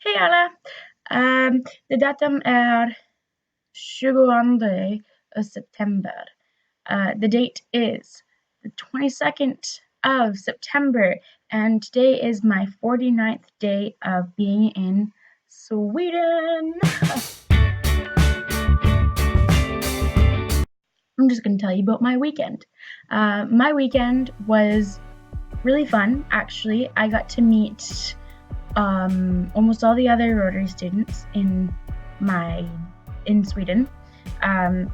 Hej alla! Det datum är 22 September. The date is the 22nd of September, and today is my 49th day of being in Sweden. I'm just going to tell you about my weekend. My weekend was really fun, actually. I got to meet almost all the other Rotary students in Sweden. I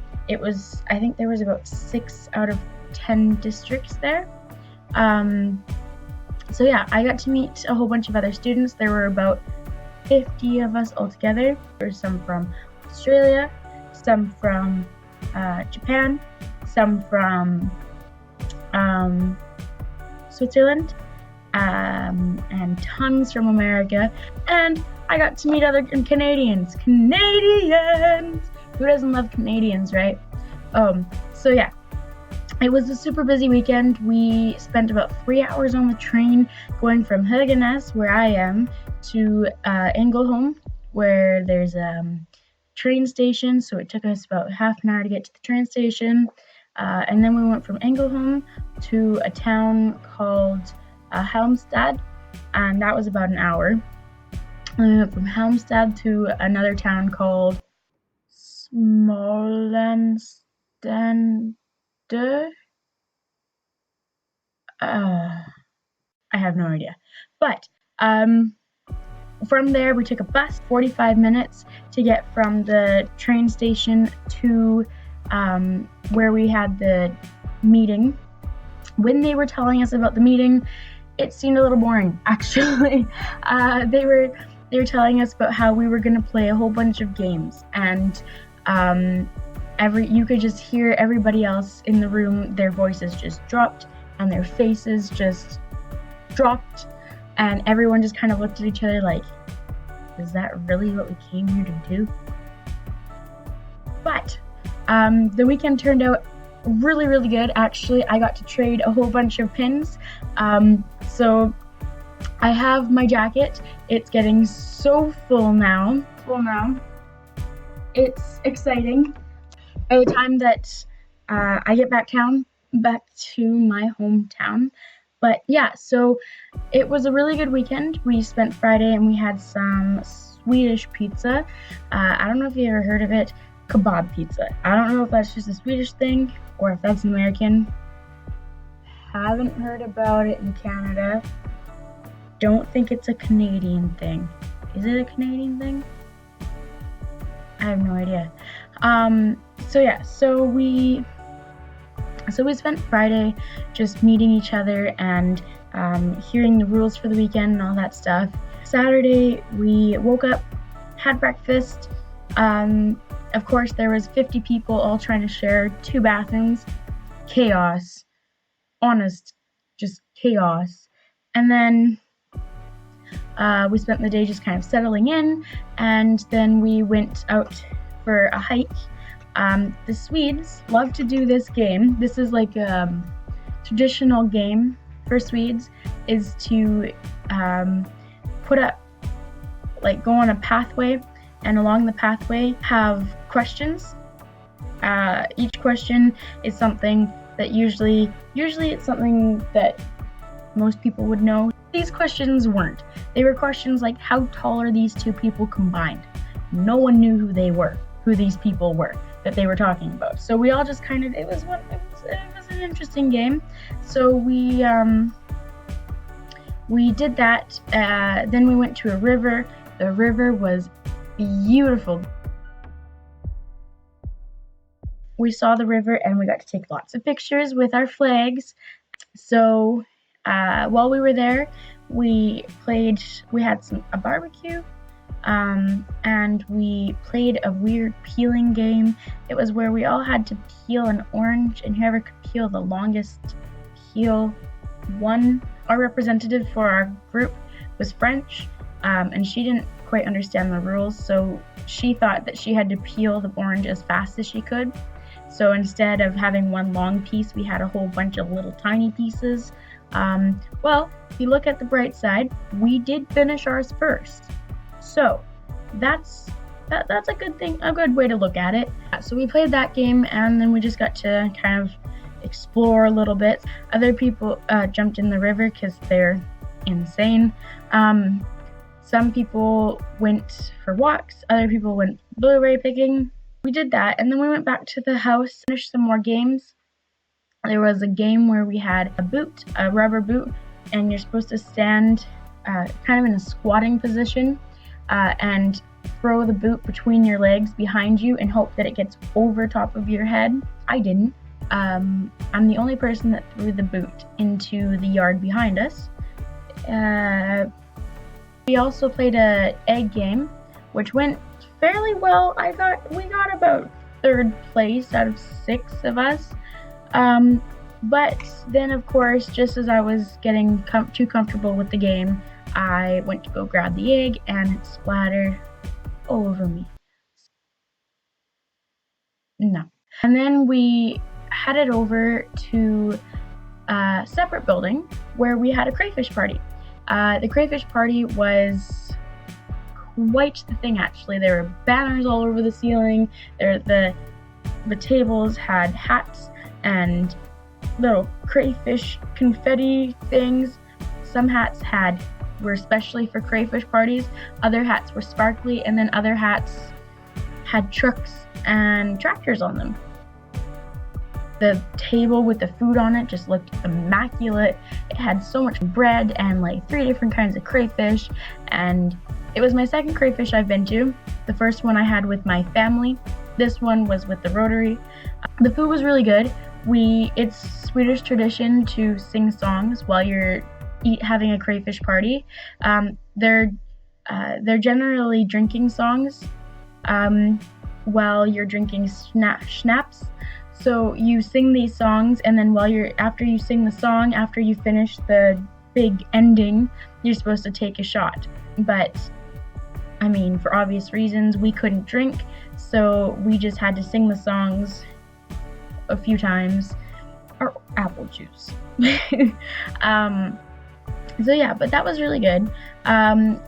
think there was about 6 out of 10 districts there. So yeah, I got to meet a whole bunch of other students. There were about 50 of us altogether. There's some from Australia, some from Japan, some from Switzerland, and tons from America, and I got to meet other Canadians. Who doesn't love Canadians, right? So yeah, it was a super busy weekend. We spent about 3 hours on the train going from Höganäs, where I am, to Ängelholm, where there's a train station, so it took us about half an hour to get to the train station, and then we went from Ängelholm to a town called Halmstad, and that was about an hour. And we went from Halmstad to another town called Smålandstad. I have no idea. But from there, we took a bus, 45 minutes to get from the train station to where we had the meeting. When they were telling us about the meeting, it seemed a little boring, actually. They were telling us about how we were going to play a whole bunch of games, and you could just hear everybody else in the room. Their voices just dropped, and their faces just dropped, and everyone just kind of looked at each other like, is that really what we came here to do? But the weekend turned out really, really good. Actually, I got to trade a whole bunch of pins. So I have my jacket. It's getting so full now. It's exciting. By the time that I get back to my hometown. But yeah, so it was a really good weekend. We spent Friday and we had some Swedish pizza. I don't know if you ever heard of it. Kebab pizza. I don't know if that's just a Swedish thing or if that's American. Haven't heard about it in Canada. Don't think it's a Canadian thing. Is it a Canadian thing? I have no idea. So we spent Friday just meeting each other and hearing the rules for the weekend and all that stuff. Saturday we woke up, had breakfast. Of course, there was 50 people all trying to share 2 bathrooms. Chaos. Honest, just chaos. And then we spent the day just kind of settling in, and then we went out for a hike. The Swedes love to do this game. This is like a traditional game for Swedes, is to go on a pathway, and along the pathway have questions. Each question is something that usually it's something that most people would know. These questions weren't. They were questions like, how tall are these 2 people combined? No one knew who these people were that they were talking about. So we all just kind of, it was an interesting game. So we did that. Then we went to a river. The river was beautiful. We saw the river and we got to take lots of pictures with our flags. So while we were there, we had a barbecue, and we played a weird peeling game. It was where we all had to peel an orange, and whoever could peel the longest peel won. Our representative for our group was French, and she didn't quite understand the rules, so she thought that she had to peel the orange as fast as she could. So instead of having one long piece, we had a whole bunch of little tiny pieces. Well, if you look at the bright side, we did finish ours first. So that's a good thing, a good way to look at it. So we played that game, and then we just got to kind of explore a little bit. Other people jumped in the river because they're insane. Some people went for walks, other people went blueberry picking. We did that, and then we went back to the house, finished some more games. There was a game where we had a rubber boot, and you're supposed to stand kind of in a squatting position and throw the boot between your legs behind you and hope that it gets over top of your head. I didn't. I'm the only person that threw the boot into the yard behind us. We also played a egg game, which went fairly well. I thought we got about 3rd place out of 6 of us. But then, of course, just as I was getting too comfortable with the game, I went to go grab the egg, and it splattered all over me. No. And then we headed over to a separate building where we had a crayfish party. The crayfish party was quite the thing, actually. There were banners all over the ceiling. The tables had hats and little crayfish confetti things. Some hats were especially for crayfish parties. Other hats were sparkly, and then other hats had trucks and tractors on them. The table with the food on it just looked immaculate. It had so much bread and like 3 different kinds of crayfish, and it was my 2nd crayfish I've been to. The first one I had with my family. This one was with the Rotary. The food was really good. It's Swedish tradition to sing songs while you're having a crayfish party. They're generally drinking songs while you're drinking schnapps. So you sing these songs, and then after you sing the song, after you finish the big ending, you're supposed to take a shot. But I mean, for obvious reasons, we couldn't drink, so we just had to sing the songs a few times, or apple juice. So yeah, but that was really good.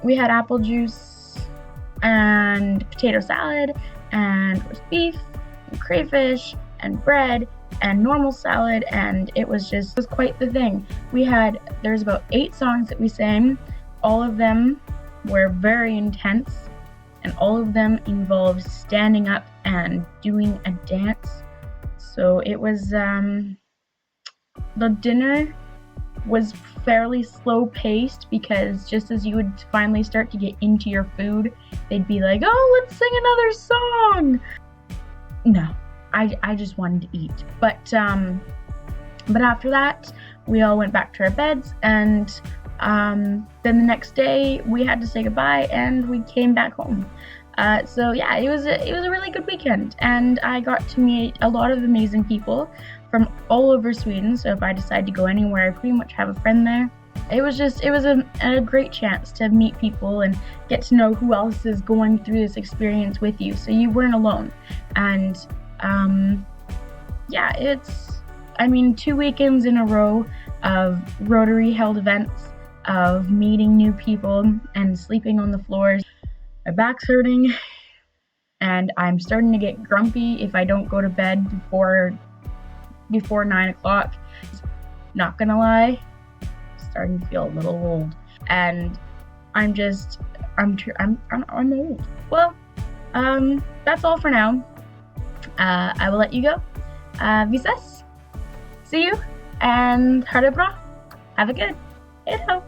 We had apple juice and potato salad and roast beef and crayfish and bread and normal salad, and it was quite the thing. There's about 8 songs that we sang. All of them were very intense, and all of them involved standing up and doing a dance. So it was, the dinner was fairly slow paced, because just as you would finally start to get into your food, they'd be like, oh, let's sing another song. No, I just wanted to eat. But after that, we all went back to our beds, and then the next day we had to say goodbye, and we came back home. So yeah, it was a really good weekend, and I got to meet a lot of amazing people from all over Sweden. So if I decide to go anywhere, I pretty much have a friend there. It was a great chance to meet people and get to know who else is going through this experience with you, so you weren't alone. And yeah, 2 weekends in a row of Rotary held events, of meeting new people and sleeping on the floors. My back's hurting, and I'm starting to get grumpy if I don't go to bed before 9 o'clock. Not gonna lie, starting to feel a little old, and I'm old. Well, that's all for now. I will let you go. Vi ses. See you, and ha det bra. Have a good. Hej då.